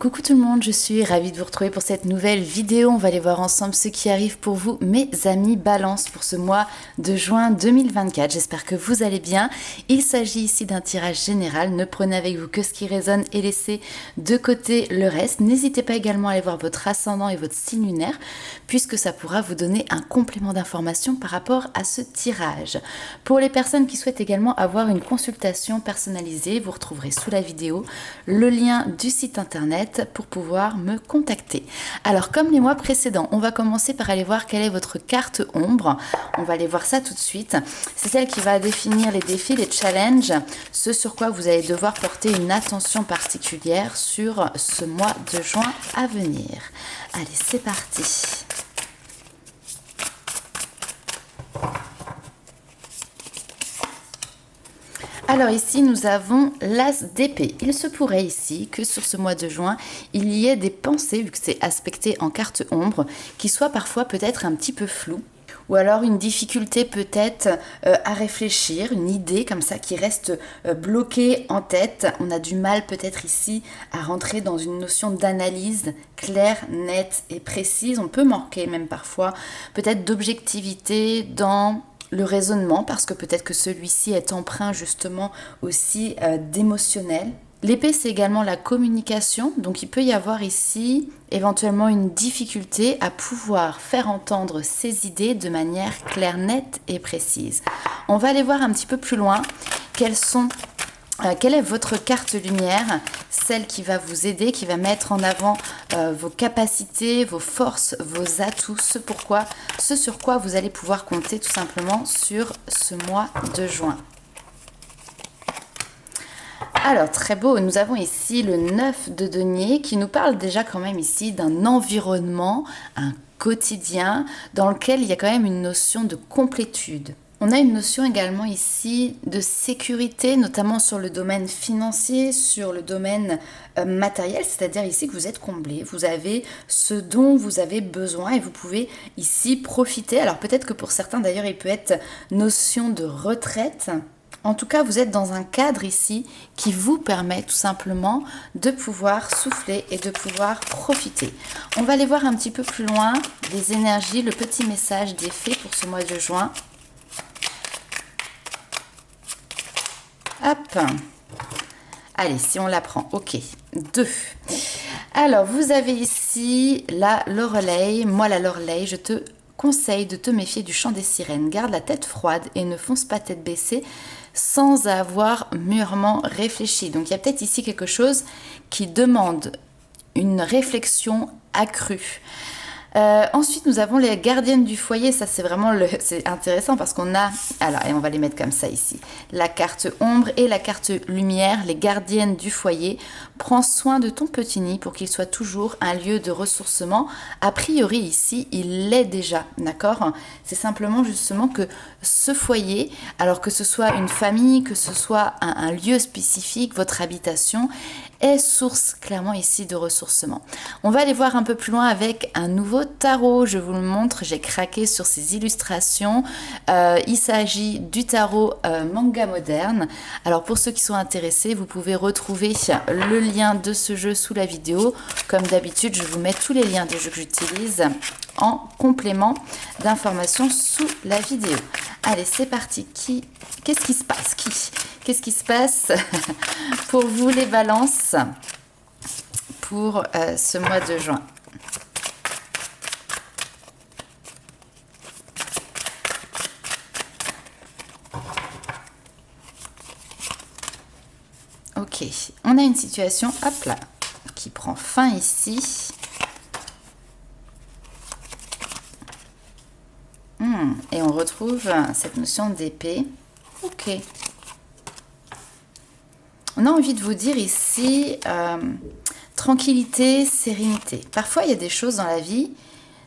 Coucou tout le monde, je suis ravie de vous retrouver pour cette nouvelle vidéo. On va aller voir ensemble ce qui arrive pour vous, mes amis Balance, pour ce mois de juin 2024. J'espère que vous allez bien. Il s'agit ici d'un tirage général. Ne prenez avec vous que ce qui résonne et laissez de côté le reste. N'hésitez pas également à aller voir votre ascendant et votre signe lunaire, puisque ça pourra vous donner un complément d'information par rapport à ce tirage. Pour les personnes qui souhaitent également avoir une consultation personnalisée, vous retrouverez sous la vidéo le lien du site internet pour pouvoir me contacter. Alors comme les mois précédents, on va commencer par aller voir quelle est votre carte ombre. On va aller voir ça tout de suite. C'est celle qui va définir les défis, les challenges, ce sur quoi vous allez devoir porter une attention particulière sur ce mois de juin à venir. Allez, c'est parti. Alors ici, nous avons l'As d'épée. Il se pourrait ici que sur ce mois de juin, il y ait des pensées, vu que c'est aspecté en carte ombre, qui soient parfois peut-être un petit peu floues. Ou alors une difficulté peut-être à réfléchir, une idée comme ça qui reste bloquée en tête. On a du mal peut-être ici à rentrer dans une notion d'analyse claire, nette et précise. On peut manquer même parfois peut-être d'objectivité dans le raisonnement, parce que peut-être que celui-ci est empreint justement aussi d'émotionnel. L'épée, c'est également la communication, donc il peut y avoir ici éventuellement une difficulté à pouvoir faire entendre ses idées de manière claire, nette et précise. On va aller voir un petit peu plus loin quelle est votre carte lumière, celle qui va vous aider, qui va mettre en avant vos capacités, vos forces, vos atouts, ce sur quoi vous allez pouvoir compter tout simplement sur ce mois de juin. Alors, très beau, nous avons ici le 9 de denier qui nous parle déjà quand même ici d'un environnement, un quotidien dans lequel il y a quand même une notion de complétude. On a une notion également ici de sécurité, notamment sur le domaine financier, sur le domaine matériel, c'est-à-dire ici que vous êtes comblé, vous avez ce dont vous avez besoin et vous pouvez ici profiter. Alors peut-être que pour certains d'ailleurs il peut être notion de retraite. En tout cas, vous êtes dans un cadre ici qui vous permet tout simplement de pouvoir souffler et de pouvoir profiter. On va aller voir un petit peu plus loin les énergies, le petit message des fées pour ce mois de juin. Hop. Allez, si on la prend. Ok. 2. Alors, vous avez ici la Loreley. Moi, la Loreley, je te conseille de te méfier du chant des sirènes. Garde la tête froide et ne fonce pas tête baissée sans avoir mûrement réfléchi. Donc, il y a peut-être ici quelque chose qui demande une réflexion accrue. Ensuite, nous avons les gardiennes du foyer. Ça, c'est vraiment c'est intéressant parce qu'on a... Alors, et on va les mettre comme ça ici. La carte ombre et la carte lumière, les gardiennes du foyer. Prends soin de ton petit nid pour qu'il soit toujours un lieu de ressourcement. A priori, ici, il l'est déjà, d'accord ? C'est simplement justement que ce foyer, alors que ce soit une famille, que ce soit un lieu spécifique, votre habitation, est source clairement ici de ressourcement. On va aller voir un peu plus loin avec un nouveau tarot. Je vous le montre, j'ai craqué sur ces illustrations. Il s'agit du tarot manga moderne. Alors pour ceux qui sont intéressés, vous pouvez retrouver le lien de ce jeu sous la vidéo. Comme d'habitude, je vous mets tous les liens des jeux que j'utilise en complément d'informations sous la vidéo. Allez, c'est parti. Qu'est-ce qui se passe Qu'est-ce qui se passe pour vous les balances pour ce mois de juin? Ok, on a une situation, hop là, qui prend fin ici. Et on retrouve cette notion d'épée. Ok. On a envie de vous dire ici tranquillité, sérénité. Parfois, il y a des choses dans la vie,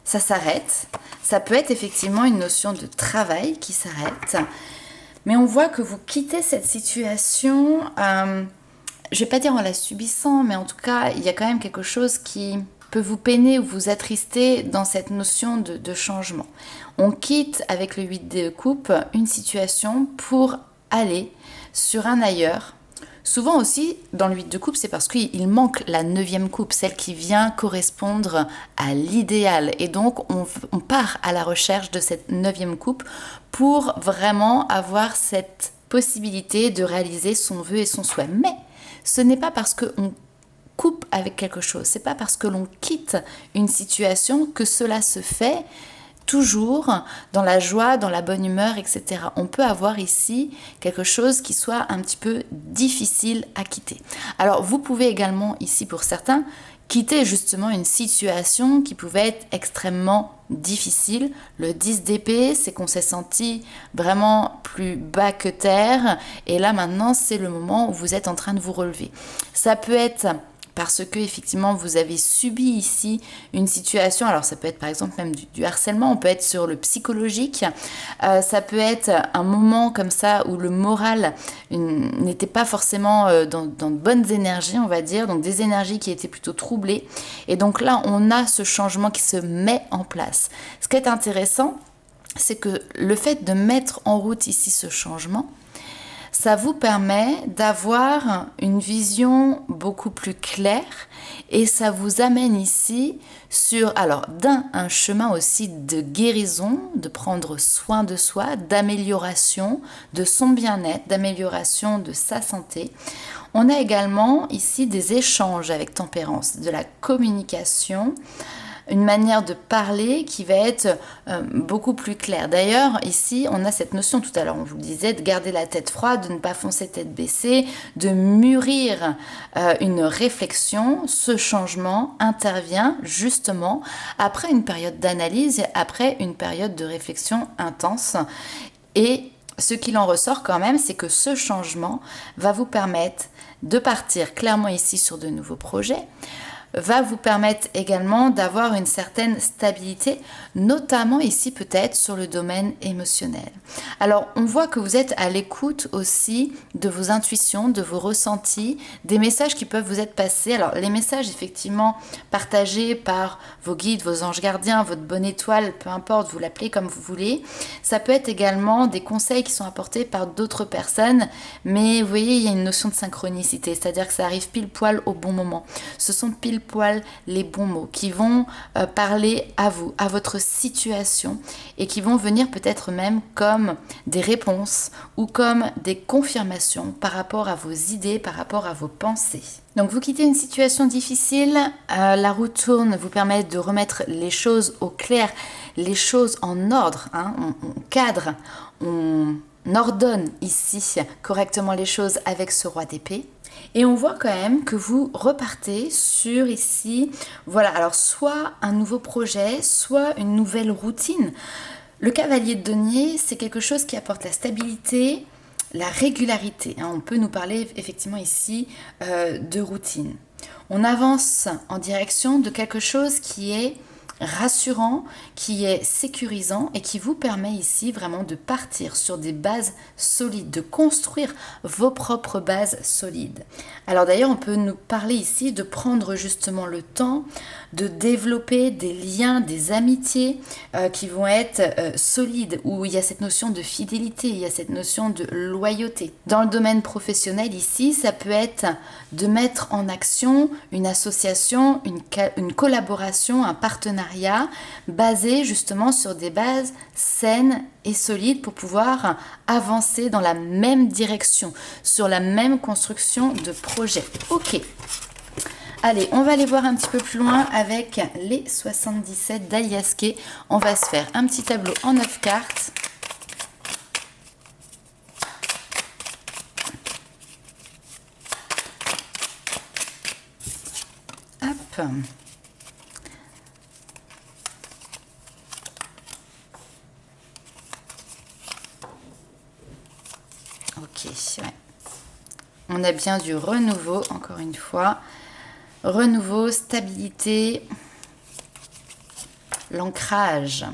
ça s'arrête. Ça peut être effectivement une notion de travail qui s'arrête. Mais on voit que vous quittez cette situation, je ne vais pas dire en la subissant, mais en tout cas, il y a quand même quelque chose qui peut vous peiner ou vous attrister dans cette notion de changement. On quitte avec le 8 de coupe une situation pour aller sur un ailleurs, Souvent aussi, dans le 8 de coupe, c'est parce qu'il manque la 9e coupe, celle qui vient correspondre à l'idéal. Et donc, on part à la recherche de cette 9e coupe pour vraiment avoir cette possibilité de réaliser son vœu et son souhait. Mais ce n'est pas parce qu'on coupe avec quelque chose, c'est pas parce que l'on quitte une situation que cela se fait toujours dans la joie, dans la bonne humeur, etc. On peut avoir ici quelque chose qui soit un petit peu difficile à quitter. Alors, vous pouvez également, ici pour certains, quitter justement une situation qui pouvait être extrêmement difficile. Le 10 d'épée, c'est qu'on s'est senti vraiment plus bas que terre. Et là, maintenant, c'est le moment où vous êtes en train de vous relever. Ça peut être parce que effectivement vous avez subi ici une situation, alors ça peut être par exemple même du harcèlement, on peut être sur le psychologique, ça peut être un moment comme ça où le moral n'était pas forcément dans de bonnes énergies, on va dire, donc des énergies qui étaient plutôt troublées, et donc là on a ce changement qui se met en place. Ce qui est intéressant, c'est que le fait de mettre en route ici ce changement, ça vous permet d'avoir une vision beaucoup plus claire et ça vous amène ici sur, alors un chemin aussi de guérison, de prendre soin de soi, d'amélioration de son bien-être, d'amélioration de sa santé. On a également ici des échanges avec tempérance, de la communication, une manière de parler qui va être beaucoup plus claire. D'ailleurs, ici, on a cette notion, tout à l'heure, on vous le disait, de garder la tête froide, de ne pas foncer tête baissée, de mûrir une réflexion. Ce changement intervient justement après une période d'analyse, après une période de réflexion intense. Et ce qu'il en ressort quand même, c'est que ce changement va vous permettre de partir clairement ici sur de nouveaux projets, va vous permettre également d'avoir une certaine stabilité, notamment ici peut-être sur le domaine émotionnel. Alors on voit que vous êtes à l'écoute aussi de vos intuitions, de vos ressentis, des messages qui peuvent vous être passés. Alors les messages effectivement partagés par vos guides, vos anges gardiens, votre bonne étoile, peu importe, vous l'appelez comme vous voulez. Ça peut être également des conseils qui sont apportés par d'autres personnes, mais vous voyez il y a une notion de synchronicité, c'est-à-dire que ça arrive pile poil au bon moment. Ce sont pile poil les bons mots qui vont parler à vous, à votre situation et qui vont venir peut-être même comme des réponses ou comme des confirmations par rapport à vos idées, par rapport à vos pensées. Donc vous quittez une situation difficile, la roue tourne, vous permet de remettre les choses au clair, les choses en ordre, hein, on cadre, on ordonne ici correctement les choses avec ce roi d'épée. Et on voit quand même que vous repartez sur ici, voilà, alors soit un nouveau projet, soit une nouvelle routine. Le cavalier de denier, c'est quelque chose qui apporte la stabilité, la régularité. On peut nous parler effectivement ici de routine. On avance en direction de quelque chose qui est rassurant, qui est sécurisant et qui vous permet ici vraiment de partir sur des bases solides, de construire vos propres bases solides. Alors d'ailleurs, on peut nous parler ici de prendre justement le temps de développer des liens, des amitiés qui vont être solides, où il y a cette notion de fidélité, il y a cette notion de loyauté. Dans le domaine professionnel ici, ça peut être de mettre en action une association, une collaboration, un partenariat basé justement sur des bases saines et solides pour pouvoir avancer dans la même direction, sur la même construction de projet. Ok. Allez, on va aller voir un petit peu plus loin avec les 77 d'Alias Kay. On va se faire un petit tableau en 9 cartes. Hop. Ok, ouais. On a bien du renouveau, encore une fois. Renouveau, stabilité, l'ancrage.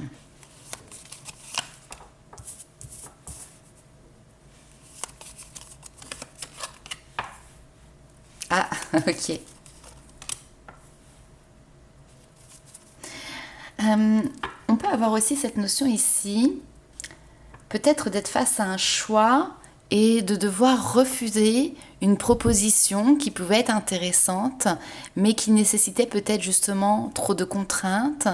Ah, ok. On peut avoir aussi cette notion ici, peut-être d'être face à un choix et de devoir refuser une proposition qui pouvait être intéressante, mais qui nécessitait peut-être justement trop de contraintes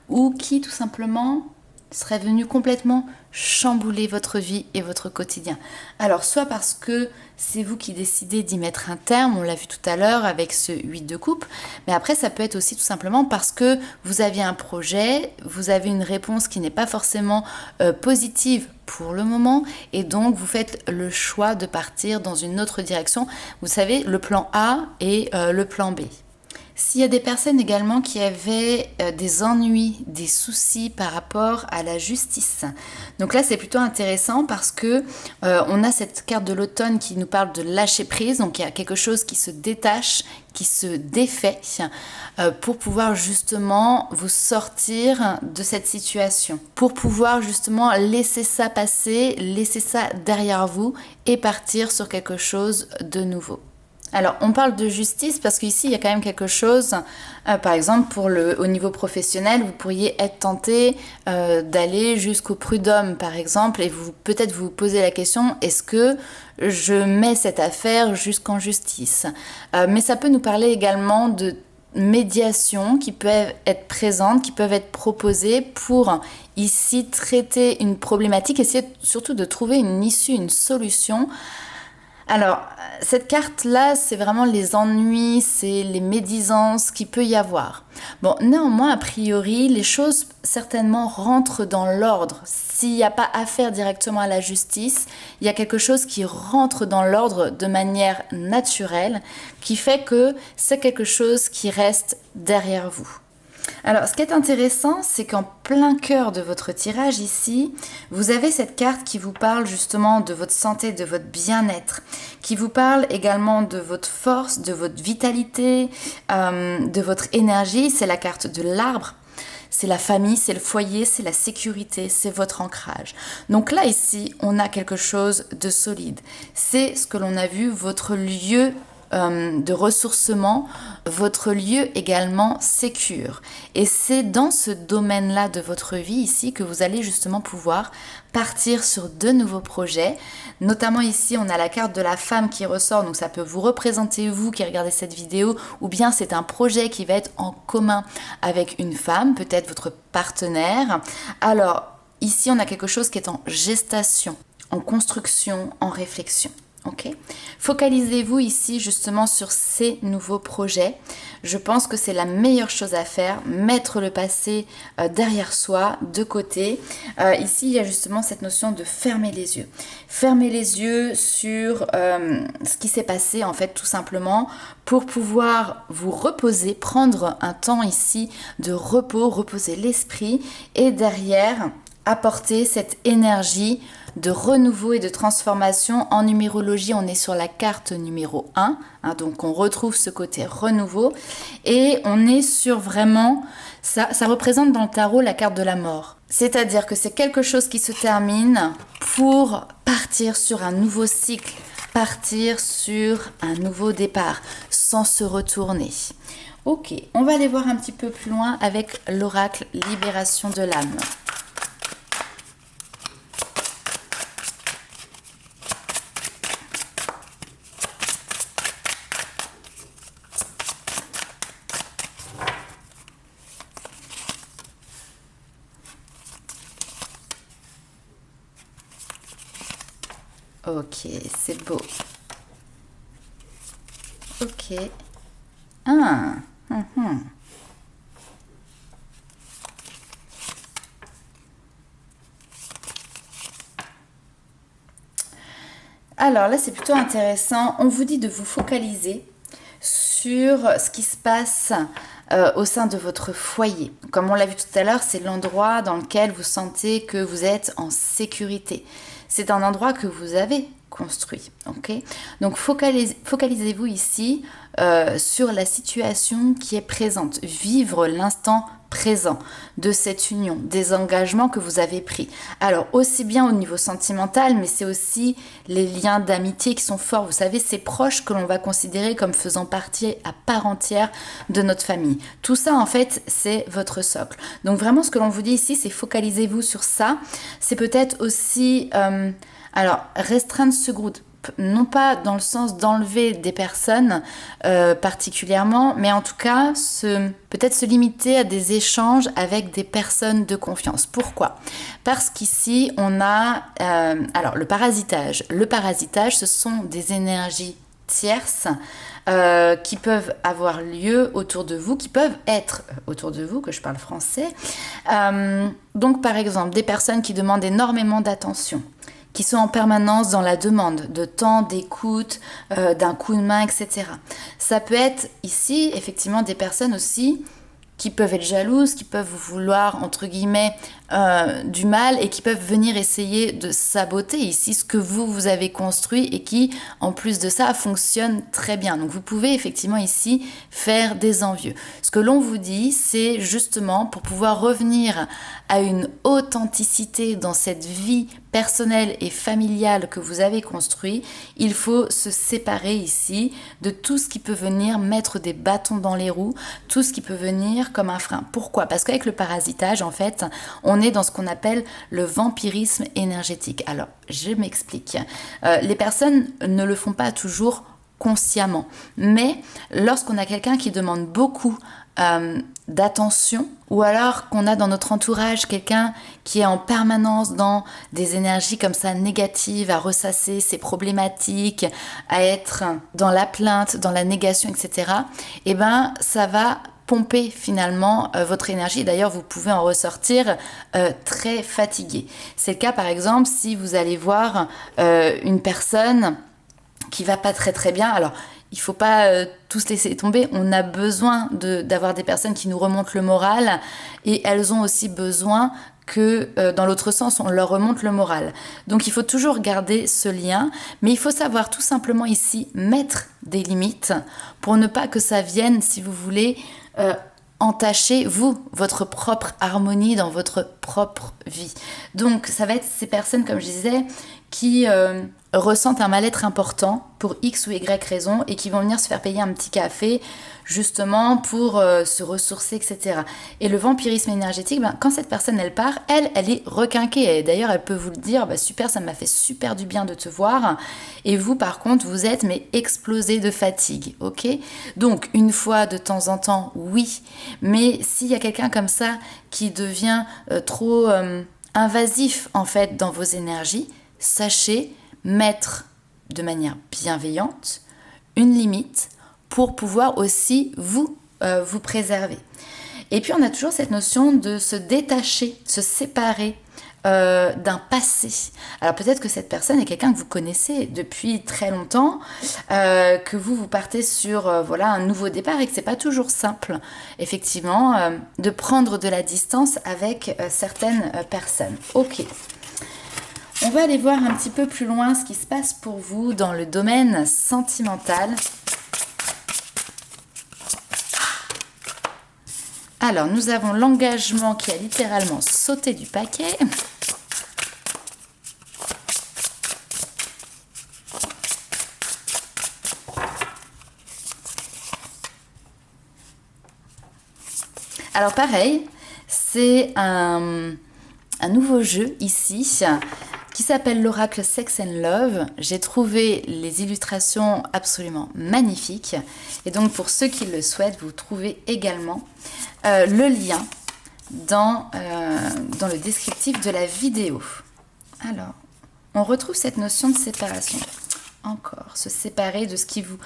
ou qui tout simplement serait venue complètement chambouler votre vie et votre quotidien. Alors, soit parce que c'est vous qui décidez d'y mettre un terme, on l'a vu tout à l'heure avec ce 8 de coupe, mais après ça peut être aussi tout simplement parce que vous aviez un projet, vous avez une réponse qui n'est pas forcément positive pour le moment, et donc vous faites le choix de partir dans une autre direction. Vous savez, le plan A et le plan B. S'il y a des personnes également qui avaient des ennuis, des soucis par rapport à la justice. Donc là, c'est plutôt intéressant parce que on a cette carte de l'automne qui nous parle de lâcher prise. Donc il y a quelque chose qui se détache, qui se défait pour pouvoir justement vous sortir de cette situation. Pour pouvoir justement laisser ça passer, laisser ça derrière vous et partir sur quelque chose de nouveau. Alors, on parle de justice parce qu'ici, il y a quand même quelque chose, par exemple, au niveau professionnel, vous pourriez être tenté d'aller jusqu'au prud'homme, par exemple, et peut-être vous posez la question, est-ce que je mets cette affaire jusqu'en justice? Mais ça peut nous parler également de médiations qui peuvent être présentes, qui peuvent être proposées pour ici traiter une problématique, essayer surtout de trouver une issue, une solution. Alors, cette carte-là, c'est vraiment les ennuis, c'est les médisances qu'il peut y avoir. Bon, néanmoins, a priori, les choses certainement rentrent dans l'ordre. S'il n'y a pas affaire directement à la justice, il y a quelque chose qui rentre dans l'ordre de manière naturelle, qui fait que c'est quelque chose qui reste derrière vous. Alors, ce qui est intéressant, c'est qu'en plein cœur de votre tirage ici, vous avez cette carte qui vous parle justement de votre santé, de votre bien-être, qui vous parle également de votre force, de votre vitalité, de votre énergie. C'est la carte de l'arbre. C'est la famille, c'est le foyer, c'est la sécurité, c'est votre ancrage. Donc là, ici, on a quelque chose de solide. C'est ce que l'on a vu, votre lieu de ressourcement, votre lieu également sécure. Et c'est dans ce domaine-là de votre vie ici que vous allez justement pouvoir partir sur de nouveaux projets. Notamment ici, on a la carte de la femme qui ressort, donc ça peut vous représenter vous qui regardez cette vidéo, ou bien c'est un projet qui va être en commun avec une femme, peut-être votre partenaire. Alors, ici, on a quelque chose qui est en gestation, en construction, en réflexion. Okay. Focalisez-vous ici justement sur ces nouveaux projets. Je pense que c'est la meilleure chose à faire, mettre le passé derrière soi, de côté. Ici, il y a justement cette notion de fermer les yeux. Fermer les yeux sur ce qui s'est passé en fait tout simplement pour pouvoir vous reposer, prendre un temps ici de repos, reposer l'esprit et derrière apporter cette énergie de renouveau et de transformation. En numérologie, on est sur la carte numéro 1, donc on retrouve ce côté renouveau et on est sur vraiment, ça représente dans le tarot la carte de la mort. C'est-à-dire que c'est quelque chose qui se termine pour partir sur un nouveau cycle, partir sur un nouveau départ, sans se retourner. Ok, on va aller voir un petit peu plus loin avec l'oracle Libération de l'âme. Ok, c'est beau. Ok. Alors là, c'est plutôt intéressant. On vous dit de vous focaliser sur ce qui se passe au sein de votre foyer. Comme on l'a vu tout à l'heure, c'est l'endroit dans lequel vous sentez que vous êtes en sécurité. C'est un endroit que vous avez construit. Okay. Donc focalisez-vous ici sur la situation qui est présente. Vivre l'instant présent de cette union, des engagements que vous avez pris. Alors aussi bien au niveau sentimental, mais c'est aussi les liens d'amitié qui sont forts. Vous savez, ces proches que l'on va considérer comme faisant partie à part entière de notre famille. Tout ça, en fait, c'est votre socle. Donc vraiment, ce que l'on vous dit ici, c'est focalisez-vous sur ça. C'est peut-être aussi Alors, restreindre ce groupe, non pas dans le sens d'enlever des personnes particulièrement, mais en tout cas, peut-être se limiter à des échanges avec des personnes de confiance. Pourquoi ? Parce qu'ici, on a alors le parasitage. Le parasitage, ce sont des énergies tierces qui peuvent avoir lieu autour de vous, qui peuvent être autour de vous, que je parle français. Donc, par exemple, des personnes qui demandent énormément d'attention, qui sont en permanence dans la demande de temps, d'écoute, d'un coup de main, etc. Ça peut être ici, effectivement, des personnes aussi qui peuvent être jalouses, qui peuvent vous vouloir, entre guillemets, du mal et qui peuvent venir essayer de saboter ici ce que vous avez construit et qui, en plus de ça, fonctionne très bien. Donc vous pouvez effectivement ici faire des envieux. Ce que l'on vous dit, c'est justement pour pouvoir revenir à une authenticité dans cette vie personnelle et familiale que vous avez construit, il faut se séparer ici de tout ce qui peut venir mettre des bâtons dans les roues, tout ce qui peut venir comme un frein. Pourquoi ? Parce qu'avec le parasitage, en fait, on est dans ce qu'on appelle le vampirisme énergétique. Alors, je m'explique. Les personnes ne le font pas toujours consciemment, mais lorsqu'on a quelqu'un qui demande beaucoup d'attention, ou alors qu'on a dans notre entourage quelqu'un qui est en permanence dans des énergies comme ça négatives, à ressasser ses problématiques, à être dans la plainte, dans la négation, etc., eh ben, ça va pomper finalement votre énergie. D'ailleurs, vous pouvez en ressortir très fatigué. C'est le cas, par exemple, si vous allez voir une personne qui va pas très très bien. Alors, il faut pas tous laisser tomber. On a besoin d'avoir des personnes qui nous remontent le moral et elles ont aussi besoin que dans l'autre sens, on leur remonte le moral. Donc il faut toujours garder ce lien, mais il faut savoir tout simplement ici mettre des limites pour ne pas que ça vienne, si vous voulez, entacher, votre propre harmonie dans votre propre vie. Donc ça va être ces personnes, comme je disais, qui ressentent un mal-être important pour X ou Y raison et qui vont venir se faire payer un petit café justement pour se ressourcer, etc. Et le vampirisme énergétique, quand cette personne elle part, elle est requinquée. Et d'ailleurs, elle peut vous le dire, super, ça m'a fait super du bien de te voir. Et vous, par contre, vous êtes explosé de fatigue, ok ? Donc, une fois de temps en temps, oui. Mais s'il y a quelqu'un comme ça qui devient trop invasif, en fait, dans vos énergies, sachez mettre de manière bienveillante une limite pour pouvoir aussi vous préserver. Et puis on a toujours cette notion de se détacher, se séparer d'un passé. Alors peut-être que cette personne est quelqu'un que vous connaissez depuis très longtemps, que vous partez sur un nouveau départ et que c'est pas toujours simple, effectivement, de prendre de la distance avec certaines personnes. Ok. On va aller voir un petit peu plus loin ce qui se passe pour vous dans le domaine sentimental. Alors, nous avons l'engagement qui a littéralement sauté du paquet. Alors, pareil, c'est un nouveau jeu ici qui s'appelle l'Oracle Sex and Love. J'ai trouvé les illustrations absolument magnifiques. Et donc, pour ceux qui le souhaitent, vous trouvez également le lien dans le descriptif de la vidéo. Alors, on retrouve cette notion de séparation. Encore, se séparer de ce qui vous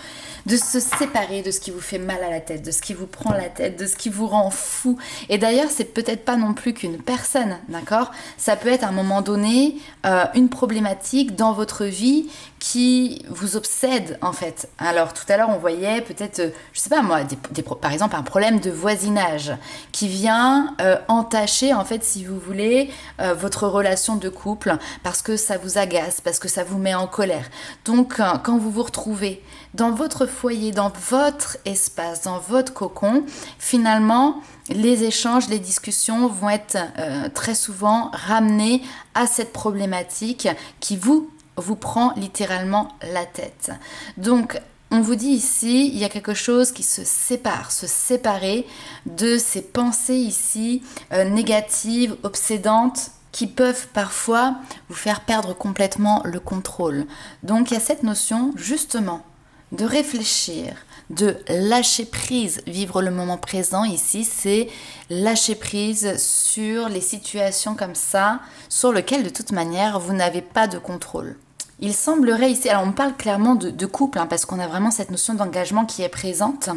fait mal à la tête, de ce qui vous prend la tête, de ce qui vous rend fou. Et d'ailleurs, c'est peut-être pas non plus qu'une personne, d'accord ? Ça peut être à un moment donné une problématique dans votre vie qui vous obsède en fait. Alors tout à l'heure, on voyait peut-être, je sais pas moi, par exemple un problème de voisinage qui vient entacher en fait, si vous voulez, votre relation de couple parce que ça vous agace, parce que ça vous met en colère. Donc quand vous vous retrouvez dans votre foyer, dans votre espace, dans votre cocon, finalement, les échanges, les discussions vont être très souvent ramenés à cette problématique qui vous prend littéralement la tête. Donc, on vous dit ici, il y a quelque chose qui se séparer de ces pensées ici négatives, obsédantes, qui peuvent parfois vous faire perdre complètement le contrôle. Donc il y a cette notion justement de réfléchir, de lâcher prise. Vivre le moment présent ici, c'est lâcher prise sur les situations comme ça, sur lesquelles de toute manière vous n'avez pas de contrôle. Il semblerait ici, alors on parle clairement de couple, parce qu'on a vraiment cette notion d'engagement qui est présente.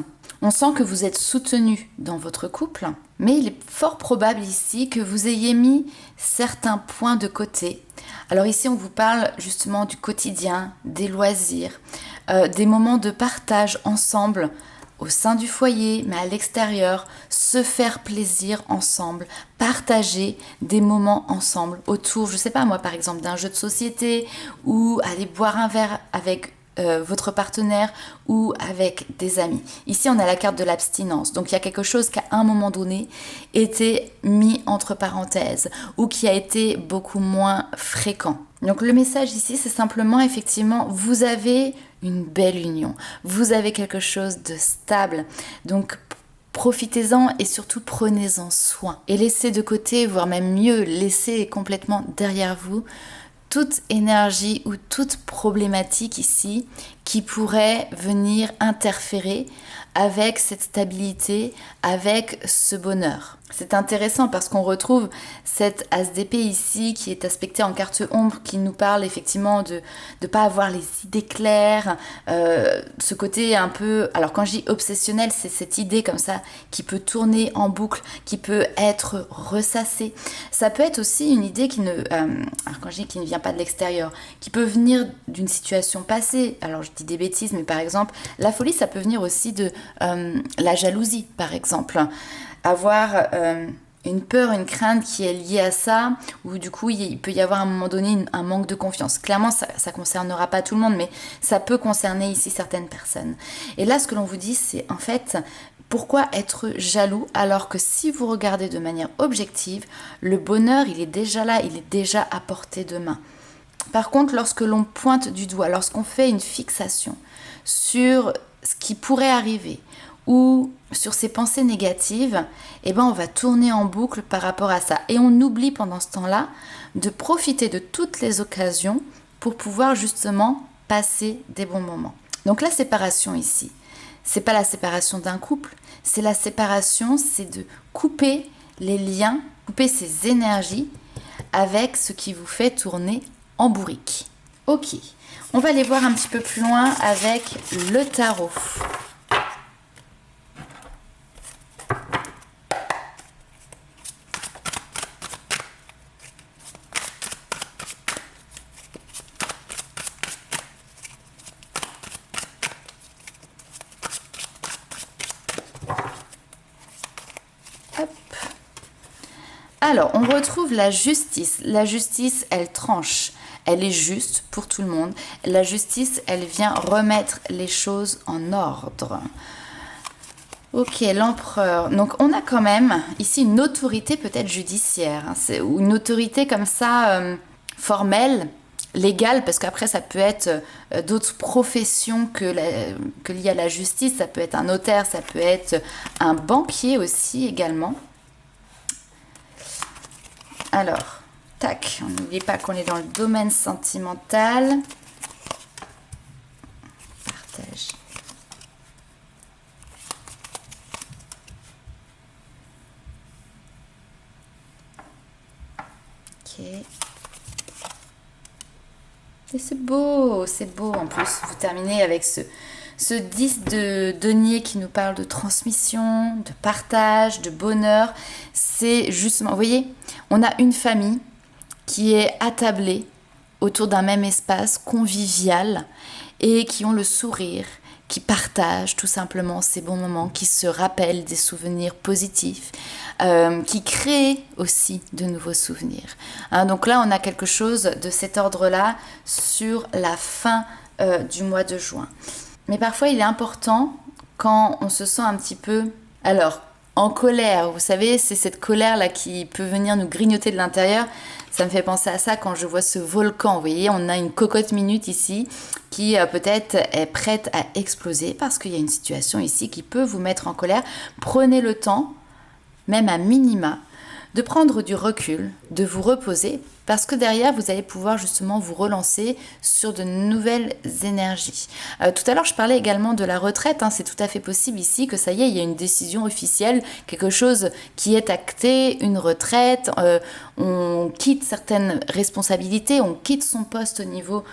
On sent que vous êtes soutenu dans votre couple, mais il est fort probable ici que vous ayez mis certains points de côté. Alors ici, on vous parle justement du quotidien, des loisirs, des moments de partage ensemble au sein du foyer, mais à l'extérieur, se faire plaisir ensemble, partager des moments ensemble autour, je sais pas moi, par exemple, d'un jeu de société ou aller boire un verre avec votre partenaire ou avec des amis. Ici, on a la carte de l'abstinence. Donc, il y a quelque chose qui, à un moment donné, était mis entre parenthèses ou qui a été beaucoup moins fréquent. Donc, le message ici, c'est simplement, effectivement, vous avez une belle union. Vous avez quelque chose de stable. Donc, profitez-en et surtout prenez-en soin. Et laissez de côté, voire même mieux, laissez complètement derrière vous toute énergie ou toute problématique ici qui pourrait venir interférer avec cette stabilité, avec ce bonheur. C'est intéressant parce qu'on retrouve cette as d'épée ici qui est aspectée en carte ombre, qui nous parle effectivement de ne pas avoir les idées claires, ce côté un peu... Alors quand je dis obsessionnel, c'est cette idée comme ça qui peut tourner en boucle, qui peut être ressassée. Ça peut être aussi une idée qui ne... alors quand je dis qui ne vient pas de l'extérieur, qui peut venir d'une situation passée. Alors je dis des bêtises, mais par exemple, la folie, ça peut venir aussi de la jalousie, par exemple. Avoir une peur, une crainte qui est liée à ça, ou du coup il peut y avoir à un moment donné un manque de confiance. Clairement, ça ne concernera pas tout le monde, mais ça peut concerner ici certaines personnes. Et là, ce que l'on vous dit, c'est en fait, pourquoi être jaloux alors que si vous regardez de manière objective, le bonheur, il est déjà là, il est déjà à portée de main. Par contre, lorsque l'on pointe du doigt, lorsqu'on fait une fixation sur ce qui pourrait arriver, ou sur ces pensées négatives, eh ben on va tourner en boucle par rapport à ça. Et on oublie pendant ce temps-là de profiter de toutes les occasions pour pouvoir justement passer des bons moments. Donc la séparation ici, c'est pas la séparation d'un couple, c'est la séparation, c'est de couper les liens, couper ces énergies avec ce qui vous fait tourner en bourrique. Ok, on va aller voir un petit peu plus loin avec le tarot. Alors, on retrouve la justice. La justice, elle tranche. Elle est juste pour tout le monde. La justice, elle vient remettre les choses en ordre. Ok, l'empereur. Donc, on a quand même ici une autorité peut-être judiciaire. Ou une autorité comme ça, formelle, légale, parce qu'après, ça peut être d'autres professions que liées à la justice. Ça peut être un notaire, ça peut être un banquier aussi également. Alors, tac, on n'oublie pas qu'on est dans le domaine sentimental. Partage. Ok. Et c'est beau en plus. Vous terminez avec ce 10 de denier qui nous parle de transmission, de partage, de bonheur. C'est justement, vous voyez, on a une famille qui est attablée autour d'un même espace convivial et qui ont le sourire, qui partagent tout simplement ces bons moments, qui se rappellent des souvenirs positifs, qui créent aussi de nouveaux souvenirs. Donc là, on a quelque chose de cet ordre-là sur la fin du mois de juin. Mais parfois, il est important, quand on se sent un petit peu... Alors, en colère, vous savez, c'est cette colère-là qui peut venir nous grignoter de l'intérieur. Ça me fait penser à ça quand je vois ce volcan. Vous voyez, on a une cocotte minute ici qui peut-être est prête à exploser parce qu'il y a une situation ici qui peut vous mettre en colère. Prenez le temps, même à minima, de prendre du recul, de vous reposer, parce que derrière, vous allez pouvoir justement vous relancer sur de nouvelles énergies. Tout à l'heure, je parlais également de la retraite. C'est tout à fait possible ici que ça y est, il y a une décision officielle, quelque chose qui est acté, une retraite. On quitte certaines responsabilités, on quitte son poste au niveau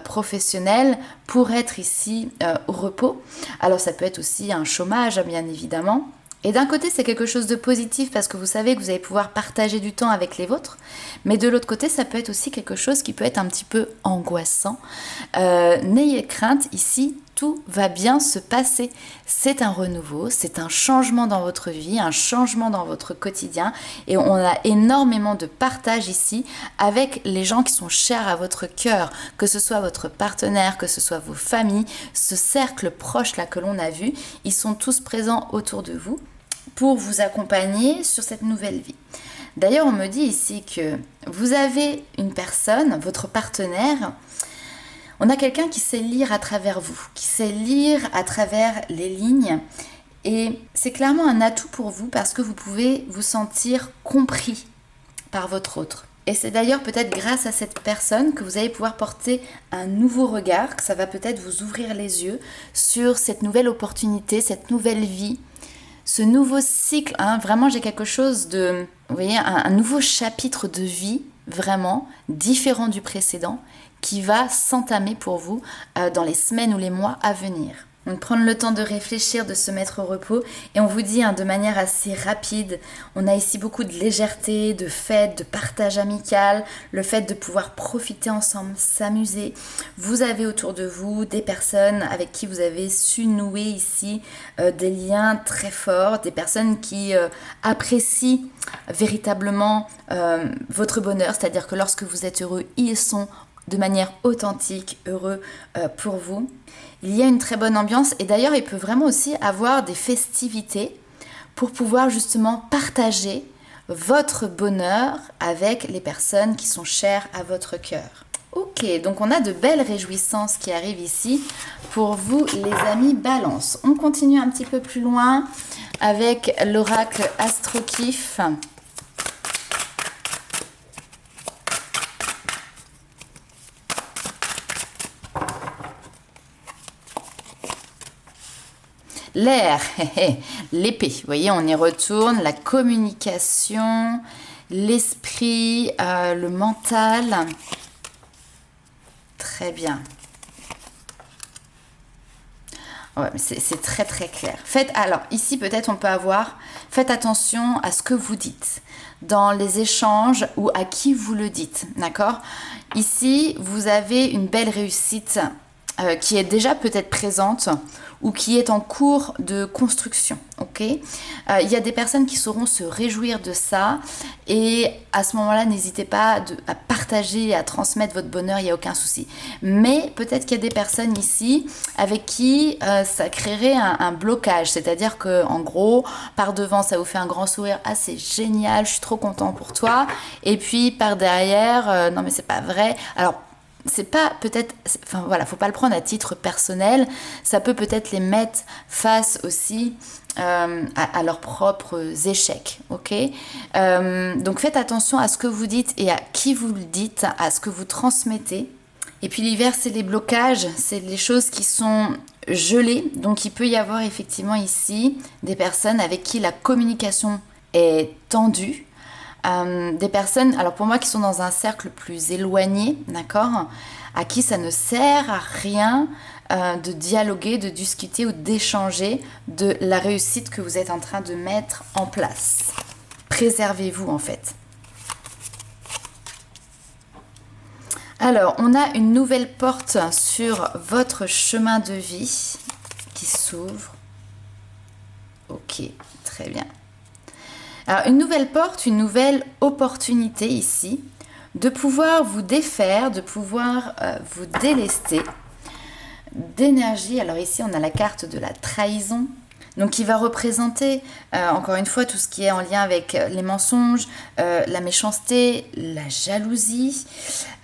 professionnel pour être ici au repos. Alors ça peut être aussi un chômage, bien évidemment. Et d'un côté, c'est quelque chose de positif parce que vous savez que vous allez pouvoir partager du temps avec les vôtres. Mais de l'autre côté, ça peut être aussi quelque chose qui peut être un petit peu angoissant. N'ayez crainte, ici, tout va bien se passer. C'est un renouveau, c'est un changement dans votre vie, un changement dans votre quotidien. Et on a énormément de partage ici avec les gens qui sont chers à votre cœur, que ce soit votre partenaire, que ce soit vos familles, ce cercle proche là que l'on a vu, ils sont tous présents autour de vous pour vous accompagner sur cette nouvelle vie. D'ailleurs, on me dit ici que vous avez une personne, votre partenaire, on a quelqu'un qui sait lire à travers vous, qui sait lire à travers les lignes. Et c'est clairement un atout pour vous parce que vous pouvez vous sentir compris par votre autre. Et c'est d'ailleurs peut-être grâce à cette personne que vous allez pouvoir porter un nouveau regard, que ça va peut-être vous ouvrir les yeux sur cette nouvelle opportunité, cette nouvelle vie, ce nouveau cycle. Vraiment, j'ai quelque chose de, vous voyez, un nouveau chapitre de vie, vraiment différent du précédent, qui va s'entamer pour vous dans les semaines ou les mois à venir. Donc prendre le temps de réfléchir, de se mettre au repos. Et on vous dit de manière assez rapide, on a ici beaucoup de légèreté, de fête, de partage amical, le fait de pouvoir profiter ensemble, s'amuser. Vous avez autour de vous des personnes avec qui vous avez su nouer ici des liens très forts, des personnes qui apprécient véritablement votre bonheur, c'est-à-dire que lorsque vous êtes heureux, ils sont de manière authentique, heureux pour vous. Il y a une très bonne ambiance et d'ailleurs il peut vraiment aussi avoir des festivités pour pouvoir justement partager votre bonheur avec les personnes qui sont chères à votre cœur. Ok, donc on a de belles réjouissances qui arrivent ici pour vous les amis Balance. On continue un petit peu plus loin avec l'oracle Astrokif. L'air, l'épée, vous voyez, on y retourne, la communication, l'esprit, le mental. Très bien. Ouais, c'est très très clair. Alors ici peut-être on peut faites attention à ce que vous dites dans les échanges ou à qui vous le dites, d'accord? Ici vous avez une belle réussite qui est déjà peut-être présente ou qui est en cours de construction, ok? Il y a des personnes qui sauront se réjouir de ça et à ce moment-là, n'hésitez pas à partager, à transmettre votre bonheur, il n'y a aucun souci. Mais peut-être qu'il y a des personnes ici avec qui ça créerait un blocage, c'est-à-dire qu'en gros, par devant, ça vous fait un grand sourire, ah c'est génial, je suis trop content pour toi, et puis par derrière, non mais c'est pas vrai, alors c'est pas peut-être, enfin voilà, faut pas le prendre à titre personnel, ça peut peut-être les mettre face aussi à leurs propres échecs, ok? Donc faites attention à ce que vous dites et à qui vous le dites, à ce que vous transmettez. Et puis l'hiver, c'est les blocages, c'est les choses qui sont gelées, donc il peut y avoir effectivement ici des personnes avec qui la communication est tendue. Des personnes, alors pour moi qui sont dans un cercle plus éloigné, d'accord, à qui ça ne sert à rien de dialoguer, de discuter ou d'échanger de la réussite que vous êtes en train de mettre en place. Préservez-vous en fait. Alors, on a une nouvelle porte sur votre chemin de vie qui s'ouvre. Ok, très bien. Alors, une nouvelle porte, une nouvelle opportunité ici, de pouvoir vous défaire, de pouvoir vous délester d'énergie. Alors ici, on a la carte de la trahison, donc qui va représenter, encore une fois, tout ce qui est en lien avec les mensonges, la méchanceté, la jalousie,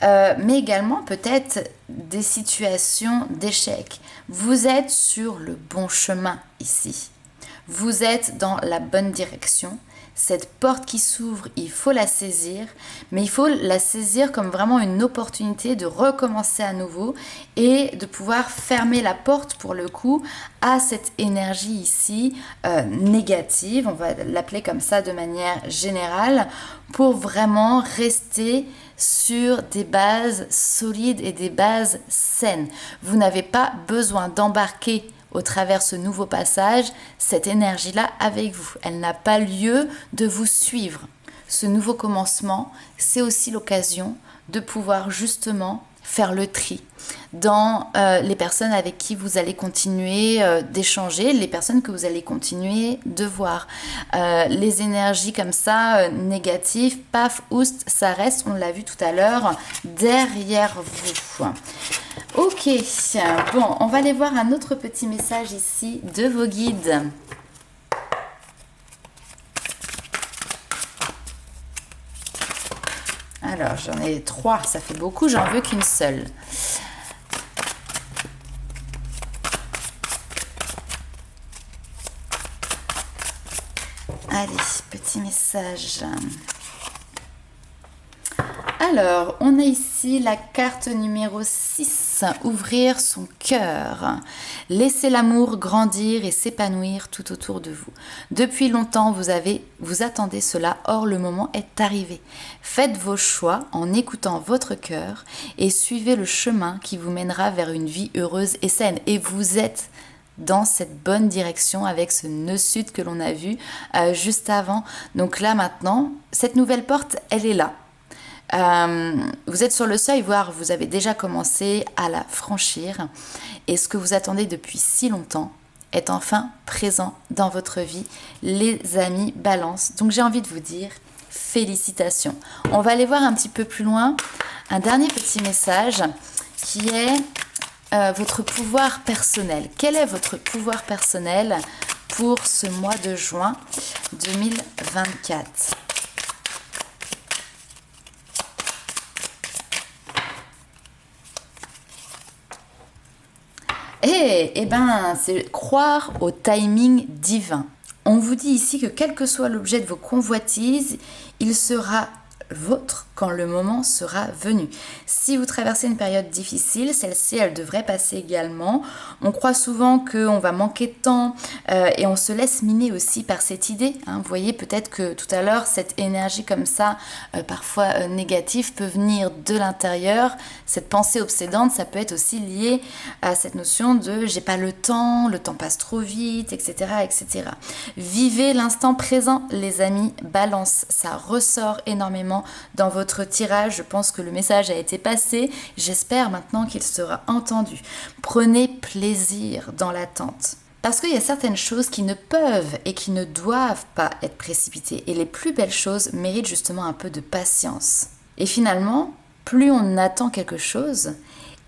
mais également peut-être des situations d'échec. Vous êtes sur le bon chemin ici. Vous êtes dans la bonne direction. cette porte qui s'ouvre, il faut la saisir, mais il faut la saisir comme vraiment une opportunité de recommencer à nouveau et de pouvoir fermer la porte pour le coup à cette énergie ici négative, on va l'appeler comme ça de manière générale, pour vraiment rester sur des bases solides et des bases saines. Vous n'avez pas besoin d'embarquer au travers ce nouveau passage, cette énergie-là avec vous. Elle n'a pas lieu de vous suivre. Ce nouveau commencement, c'est aussi l'occasion de pouvoir justement faire le tri dans les personnes avec qui vous allez continuer d'échanger, les personnes que vous allez continuer de voir. Les énergies comme ça, négatives, paf, oust, ça reste, on l'a vu tout à l'heure, derrière vous. Ok, bon, on va aller voir un autre petit message ici de vos guides. Alors, j'en ai 3, ça fait beaucoup, j'en veux qu'une seule. Allez, petit message. Alors, on a ici la carte numéro 6, ouvrir son cœur. Laissez l'amour grandir et s'épanouir tout autour de vous. Depuis longtemps, vous attendez cela, or le moment est arrivé. Faites vos choix en écoutant votre cœur et suivez le chemin qui vous mènera vers une vie heureuse et saine. Et vous êtes dans cette bonne direction avec ce nœud sud que l'on a vu juste avant. Donc là maintenant, cette nouvelle porte, elle est là. Vous êtes sur le seuil, voire vous avez déjà commencé à la franchir. Et ce que vous attendez depuis si longtemps est enfin présent dans votre vie, les amis Balance. Donc j'ai envie de vous dire félicitations. On va aller voir un petit peu plus loin un dernier petit message qui est votre pouvoir personnel. Quel est votre pouvoir personnel pour ce mois de juin 2024 ? Eh ben, c'est croire au timing divin. On vous dit ici que quel que soit l'objet de vos convoitises, il sera vôtre quand le moment sera venu. Si vous traversez une période difficile, celle-ci, elle devrait passer également. On croit souvent qu'on va manquer de temps et on se laisse miner aussi par cette idée. Vous voyez peut-être que tout à l'heure, cette énergie comme ça, parfois négative, peut venir de l'intérieur. Cette pensée obsédante, ça peut être aussi lié à cette notion de « j'ai pas le temps passe trop vite », etc., etc. Vivez l'instant présent, les amis Balance. Ça ressort énormément dans votre tirage. Je pense que le message a été passé. J'espère maintenant qu'il sera entendu. Prenez plaisir dans l'attente. Parce qu'il y a certaines choses qui ne peuvent et qui ne doivent pas être précipitées. Et les plus belles choses méritent justement un peu de patience. Et finalement, plus on attend quelque chose,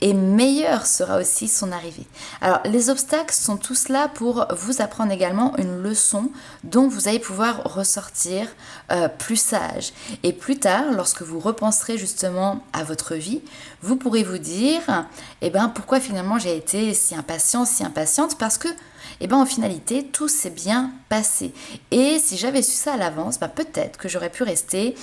et meilleure sera aussi son arrivée. Alors, les obstacles sont tous là pour vous apprendre également une leçon dont vous allez pouvoir ressortir plus sage. Et plus tard, lorsque vous repenserez justement à votre vie, vous pourrez vous dire, pourquoi finalement j'ai été si impatiente, parce que en finalité, tout s'est bien passé. Et si j'avais su ça à l'avance, peut-être que j'aurais pu rester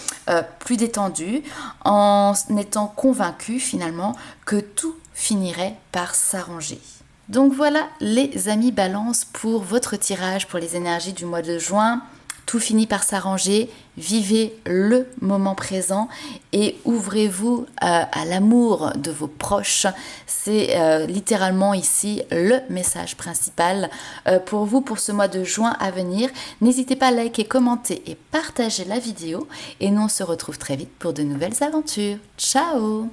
plus détendue en étant convaincue finalement que tout finirait par s'arranger. Donc voilà les amis Balance pour votre tirage pour les énergies du mois de juin. Tout finit par s'arranger, vivez le moment présent et ouvrez-vous à l'amour de vos proches. C'est littéralement ici le message principal pour vous pour ce mois de juin à venir. N'hésitez pas à liker, commenter et partager la vidéo et nous on se retrouve très vite pour de nouvelles aventures. Ciao!